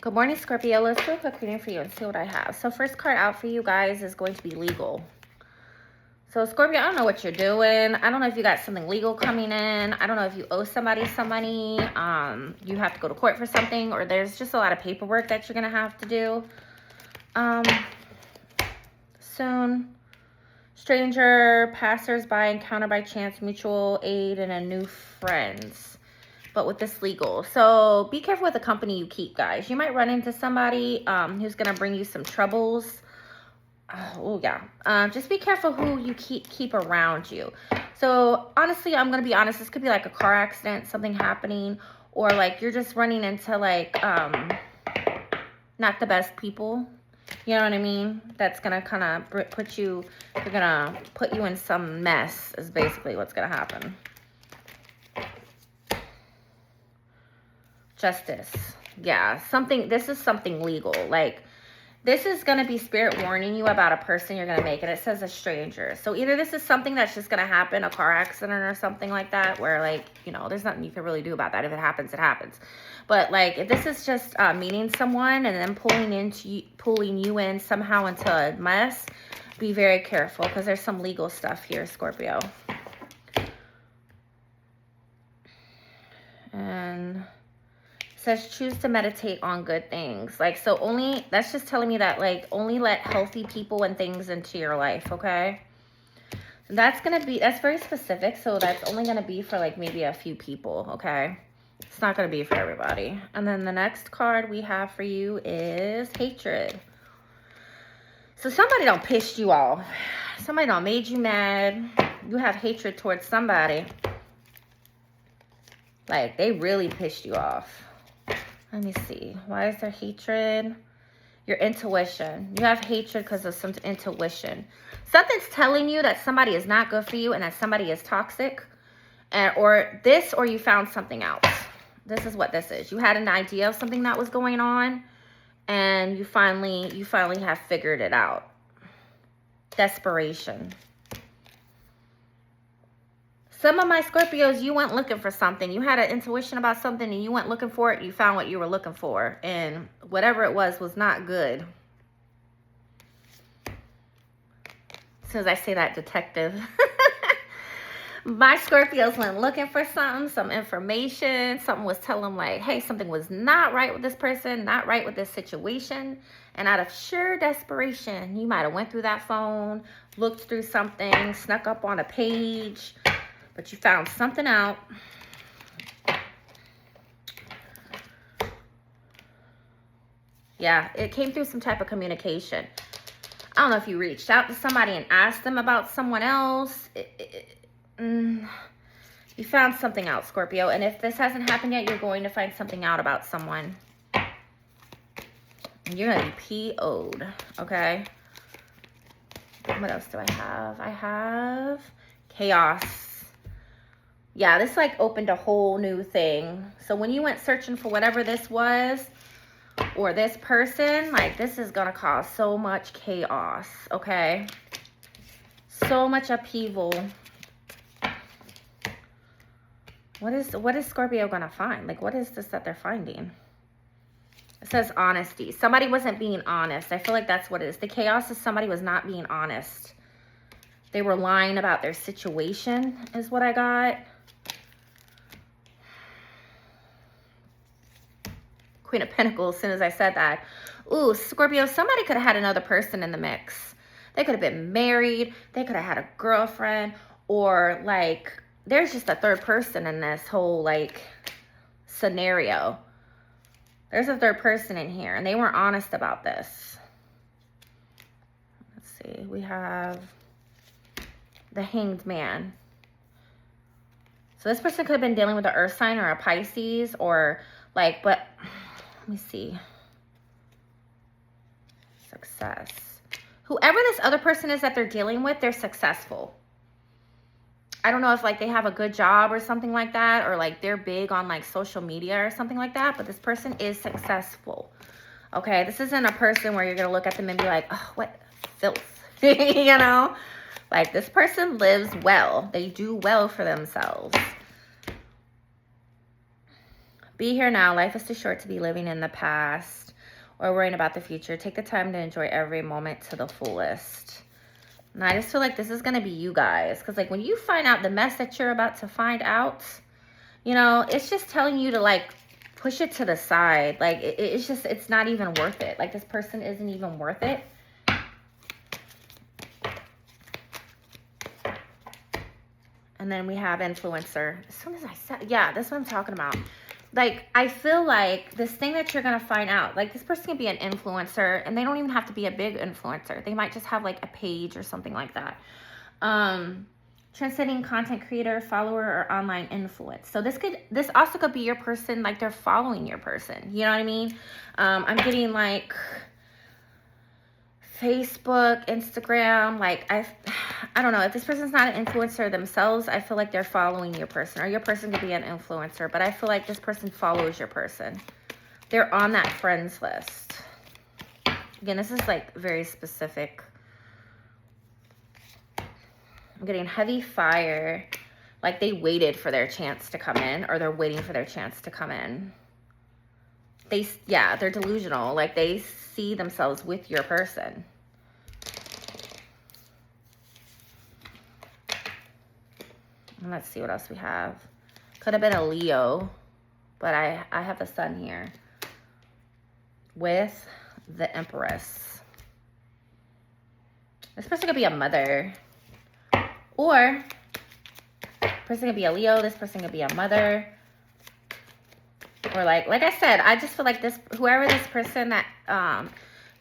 Good morning, Scorpio. Let's do a quick reading for you and see what I have. So first card out for you guys is going to be legal. So Scorpio, I don't know what you're doing. I don't know if you got something legal coming in. I don't know if you owe somebody some money. You have to go to court for something, or there's just a lot of paperwork that you're going to have to do soon. Stranger, passers-by, encounter by chance, mutual aid, and a new friends. But with this legal. So be careful with the company you keep, guys. You might run into somebody who's going to bring you some troubles. Oh, yeah. Just be careful who you keep around you. So honestly, I'm going to be honest. This could be like a car accident, something happening, or like you're just running into like not the best people. You know what I mean? That's going to kind of put you, they're going to put you in some mess is basically what's going to happen. Justice. Yeah, this is something legal. Like, this is going to be spirit warning you about a person you're going to make. And it says a stranger. So either this is something that's just going to happen, a car accident or something like that, where like, you know, there's nothing you can really do about that. If it happens, it happens. But like, if this is just meeting someone and then pulling you in somehow into a mess, be very careful because there's some legal stuff here, Scorpio. And says choose to meditate on good things. Like, so only, that's just telling me that like only let healthy people and things into your life, okay? That's very specific, so that's only gonna be for like maybe a few people, okay? It's not gonna be for everybody. And then the next card we have for you is hatred. So somebody done pissed you off. Somebody done made you mad. You have hatred towards somebody. Like, they really pissed you off. Let me see. Why is there hatred? Your intuition. You have hatred because of some intuition. Something's telling you that somebody is not good for you and that somebody is toxic. Or you found something else. This is what this is. You had an idea of something that was going on and you finally have figured it out. Desperation. Some of my Scorpios, you went looking for something. You had an intuition about something and you went looking for it. You found what you were looking for. And whatever it was not good. As soon as I say that, detective. My Scorpios went looking for something, some information. Something was telling them like, hey, something was not right with this person, not right with this situation. And out of sheer desperation, you might have went through that phone, looked through something, snuck up on a page. But you found something out. Yeah, it came through some type of communication. I don't know if you reached out to somebody and asked them about someone else. You found something out, Scorpio. And if this hasn't happened yet, you're going to find something out about someone. And you're going to be PO'd, okay? What else do I have? I have chaos. Yeah, this like opened a whole new thing. So when you went searching for whatever this was or this person, like this is going to cause so much chaos, okay? So much upheaval. What is Scorpio going to find? Like, what is this that they're finding? It says honesty. Somebody wasn't being honest. I feel like that's what it is. The chaos is somebody was not being honest. They were lying about their situation is what I got. Queen of Pentacles, as soon as I said that. Ooh, Scorpio, somebody could have had another person in the mix. They could have been married. They could have had a girlfriend. Or, like, there's just a third person in this whole, like, scenario. There's a third person in here, and they weren't honest about this. Let's see. We have the Hanged Man. So this person could have been dealing with an earth sign or a Pisces or, like, but... Let me see. Success. Whoever this other person is that they're dealing with, they're successful. I don't know if like they have a good job or something like that, or like they're big on like social media or something like that, but this person is successful. Okay, this isn't a person where you're going to look at them and be like, oh, what filth, you know? Like this person lives well. They do well for themselves. Be here now. Life is too short to be living in the past or worrying about the future. Take the time to enjoy every moment to the fullest. And I just feel like this is going to be you guys. Because, like, when you find out the mess that you're about to find out, you know, it's just telling you to, like, push it to the side. Like, it's just, it's not even worth it. Like, this person isn't even worth it. And then we have influencer. As soon as I said, yeah, that's what I'm talking about. Like, I feel like this thing that you're going to find out, like, this person can be an influencer, and they don't even have to be a big influencer. They might just have, like, a page or something like that. Transcending content creator, follower, or online influence. So this also could be your person, like, they're following your person. You know what I mean? I'm getting, like, Facebook, Instagram, like, I don't know, if this person's not an influencer themselves, I feel like they're following your person, or your person could be an influencer, but I feel like this person follows your person. They're on that friends list. Again, this is, like, very specific. I'm getting heavy fire, like they waited for their chance to come in, or they're waiting for their chance to come in. They're delusional, like they see themselves with your person. And let's see what else we have. Could have been a Leo, but I have the sun here with the Empress. This person could be a mother, or person could be a Leo. This person could be a mother, or like I said, I just feel like this, whoever this person that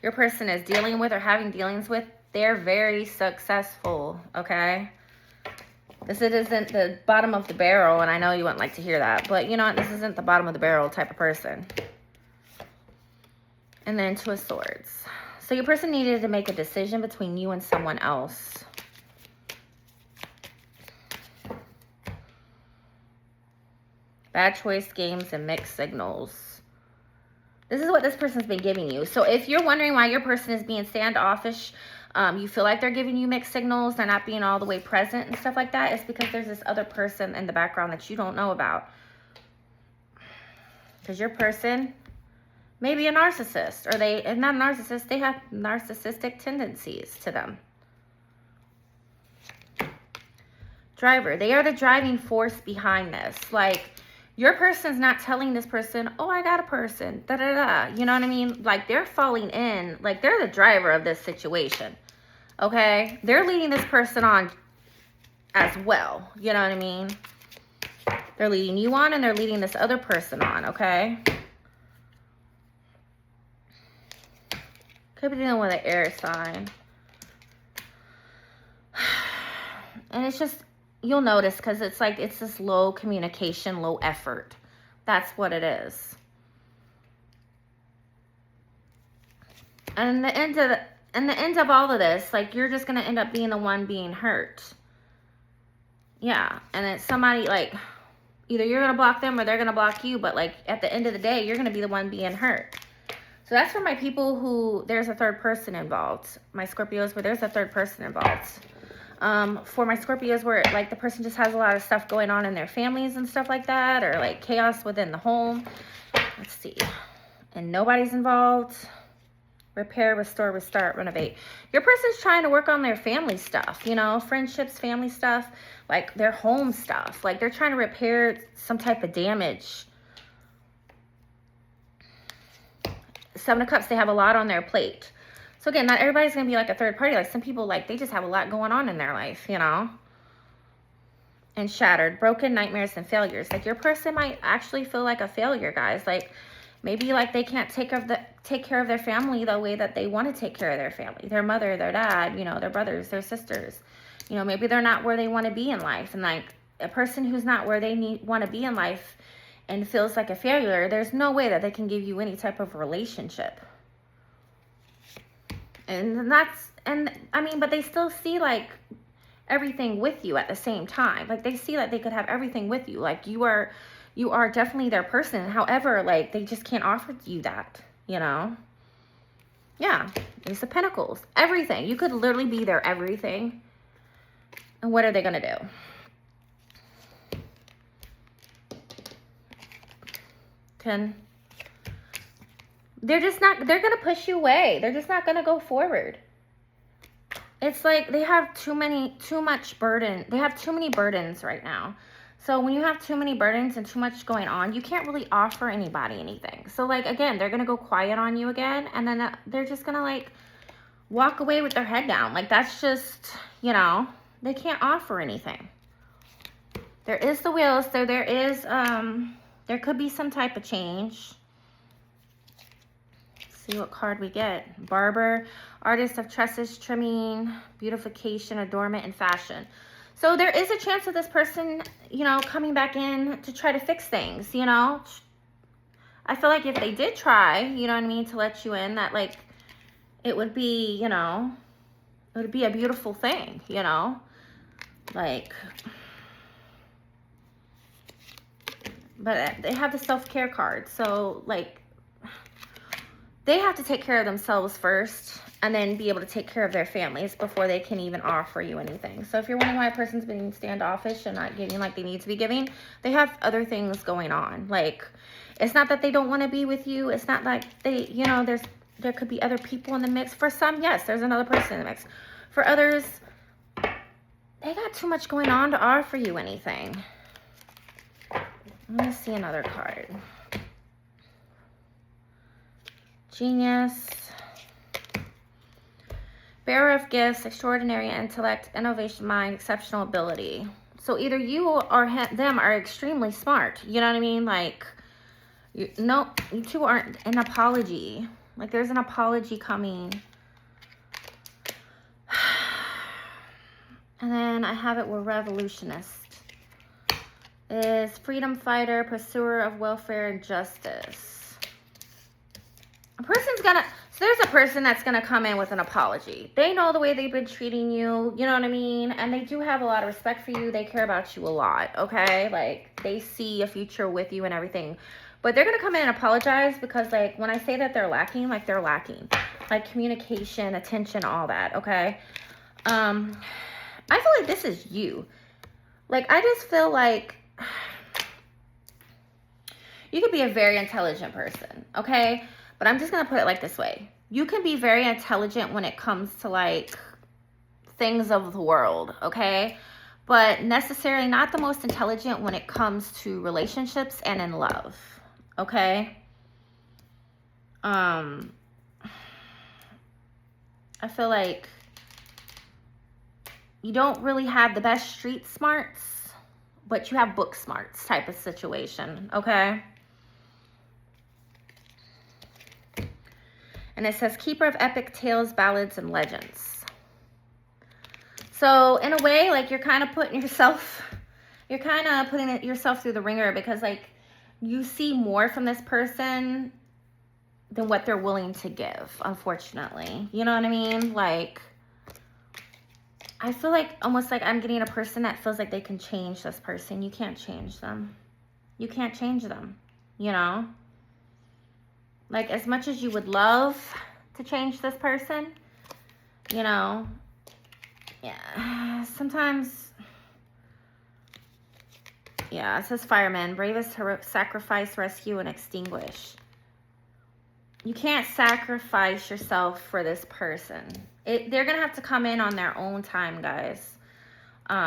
your person is dealing with or having dealings with, they're very successful. Okay. This isn't the bottom of the barrel, and I know you wouldn't like to hear that, but you know what? This isn't the bottom of the barrel type of person. And then Two of Swords. So your person needed to make a decision between you and someone else. Bad choice, games, and mixed signals. This is what this person's been giving you. So if you're wondering why your person is being standoffish, you feel like they're giving you mixed signals, they're not being all the way present and stuff like that, it's because there's this other person in the background that you don't know about. Because your person may be a narcissist, or if not a narcissist, they have narcissistic tendencies to them. Driver, they are the driving force behind this. Like, your person's not telling this person, oh, I got a person, da-da-da. You know what I mean? Like, they're falling in. Like, they're the driver of this situation. Okay? They're leading this person on as well. You know what I mean? They're leading you on, and they're leading this other person on. Okay? Could be dealing with an air sign. And it's just, you'll notice, because it's like, it's this low communication, low effort. That's what it is. And the end of all of this, like, you're just going to end up being the one being hurt. Yeah. And it's somebody, like, either you're going to block them or they're going to block you. But, like, at the end of the day, you're going to be the one being hurt. So that's for my people who there's a third person involved. My Scorpios, where there's a third person involved. For my Scorpios, where, like, the person just has a lot of stuff going on in their families and stuff like that, or, like, chaos within the home. Let's see. And nobody's involved. Repair, restore, restart, renovate. Your person's trying to work on their family stuff, you know, friendships, family stuff, like their home stuff. Like, they're trying to repair some type of damage. Seven of Cups, they have a lot on their plate. So again, not everybody's going to be like a third party. Like, some people, like, they just have a lot going on in their life, you know. And shattered, broken, nightmares, and failures. Like, your person might actually feel like a failure, guys. Like, maybe, like, they can't take care of their family the way that they want to take care of their family. Their mother, their dad, you know, their brothers, their sisters. You know, maybe they're not where they want to be in life. And, like, a person who's not where they want to be in life and feels like a failure, there's no way that they can give you any type of relationship. And I mean, but they still see, like, everything with you at the same time. Like, they see that they could have everything with you. Like, you are definitely their person. However, like, they just can't offer you that, you know? Yeah. Ace of Pentacles. Everything. You could literally be their everything. And what are they going to do? they're just not, they're going to push you away. They're just not going to go forward. It's like they have too much burden. They have too many burdens right now. So when you have too many burdens and too much going on, you can't really offer anybody anything. So like, again, they're going to go quiet on you again. And then they're just going to like walk away with their head down. Like that's just, you know, they can't offer anything. There is the wheels. So there is, there could be some type of change. See what card we get. Barber, artist of tresses, trimming, beautification, adornment, and fashion. So there is a chance of this person, you know, coming back in to try to fix things, you know. I feel like if they did try, you know what I mean, to let you in, that like it would be, you know, it would be a beautiful thing, you know. Like, but they have the self-care card. So like, they have to take care of themselves first and then be able to take care of their families before they can even offer you anything. So if you're wondering why a person's being standoffish and not giving like they need to be giving, they have other things going on. Like, it's not that they don't want to be with you. It's not like they, you know, there could be other people in the mix. For some, yes, there's another person in the mix. For others, they got too much going on to offer you anything. Let me see another card. Genius. Bearer of gifts, extraordinary intellect, innovation mind, exceptional ability. So either you or them are extremely smart. You know what I mean? Like, you two aren't an apology. Like, there's an apology coming. And then I have it with revolutionist. Is freedom fighter, pursuer of welfare and justice. A person's gonna, so there's a person that's gonna come in with an apology. They know the way they've been treating you, you know what I mean? And they do have a lot of respect for you. They care about you a lot, okay? Like, they see a future with you and everything. But they're gonna come in and apologize because, like, when I say that they're lacking, like, they're lacking. Like, communication, attention, all that, okay? I feel like this is you. Like, I just feel like you could be a very intelligent person, okay? But I'm just going to put it like this way. You can be very intelligent when it comes to, like, things of the world, okay? But necessarily not the most intelligent when it comes to relationships and in love, okay? I feel like you don't really have the best street smarts, but you have book smarts type of situation, okay? And it says, keeper of epic tales, ballads, and legends. So in a way, like, you're kind of putting yourself through the ringer because, like, you see more from this person than what they're willing to give, unfortunately. You know what I mean? Like, I feel like almost like I'm getting a person that feels like they can change this person. You can't change them. You can't change them, you know? Like, as much as you would love to change this person, you know, yeah, sometimes, yeah, it says fireman, bravest to sacrifice, rescue, and extinguish. You can't sacrifice yourself for this person. They're going to have to come in on their own time, guys. You're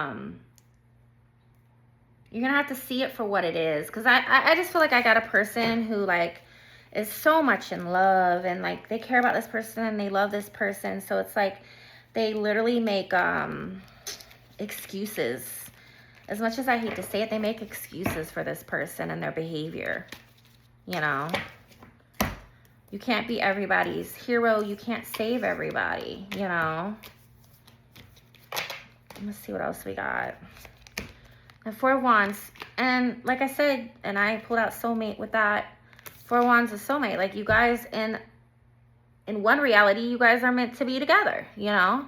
going to have to see it for what it is. Because I just feel like I got a person who, like, is so much in love. And, like, they care about this person and they love this person. So it's like they literally make excuses. As much as I hate to say it, they make excuses for this person and their behavior. You know? You can't be everybody's hero. You can't save everybody, you know. Let's see what else we got. The Four of Wands. And like I said, and I pulled out soulmate with that. Four of Wands is soulmate. Like, you guys, in one reality, you guys are meant to be together, you know.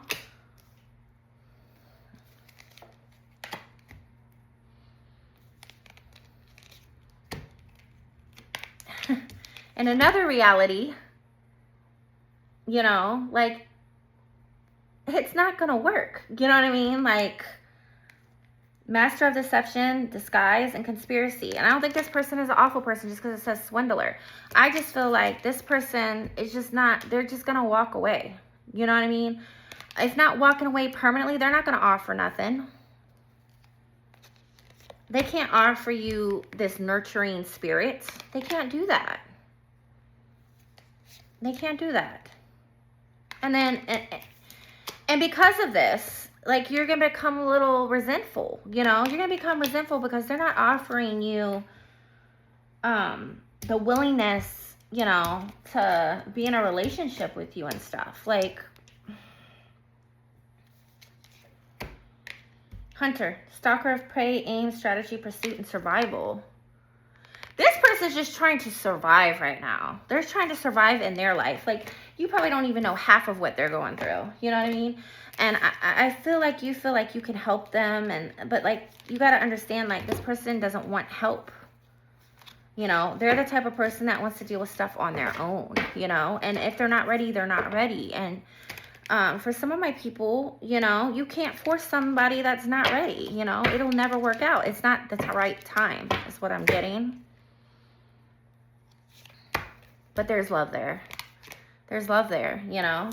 In another reality, you know, like, it's not going to work. You know what I mean? Like, Master of deception, disguise, and conspiracy. And I don't think this person is an awful person just because it says swindler. I just feel like this person is just not, they're just going to walk away. You know what I mean? If not walking away permanently, they're not going to offer nothing. They can't offer you this nurturing spirit. They can't do that. They can't do that. And then, and because of this, like, you're going to become a little resentful, you know? You're going to become resentful because they're not offering you the willingness, you know, to be in a relationship with you and stuff. Like, Hunter, stalker of prey, aim, strategy, pursuit, and survival. This person's just trying to survive right now. They're trying to survive in their life. Like, you probably don't even know half of what they're going through. You know what I mean? And I feel like you can help them. But, like, you got to understand, like, this person doesn't want help. You know, they're the type of person that wants to deal with stuff on their own, you know? And if they're not ready, they're not ready. And for some of my people, you know, you can't force somebody that's not ready, you know? It'll never work out. It's not the right time, is what I'm getting. But there's love there. There's love there, you know?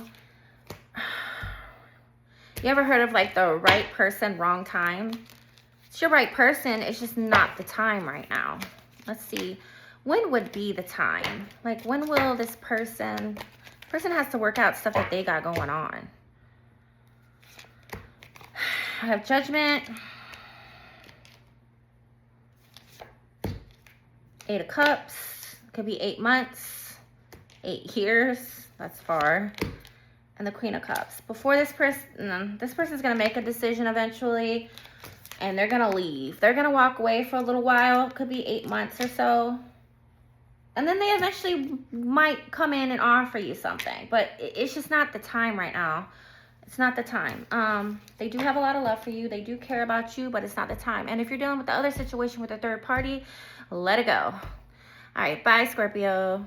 You ever heard of, like, the right person, wrong time? It's your right person. It's just not the time right now. Let's see. When would be the time? Like, when will this person has to work out stuff that they got going on? I have judgment. 8 of Cups. Could be 8 months. 8 years. That's far. And the Queen of Cups. Before this person's going to make a decision eventually. And they're going to leave. They're going to walk away for a little while. Could be 8 months or so. And then they eventually might come in and offer you something. But it's just not the time right now. It's not the time. They do have a lot of love for you. They do care about you, but it's not the time. And if you're dealing with the other situation with a third party, let it go. All right, bye, Scorpio.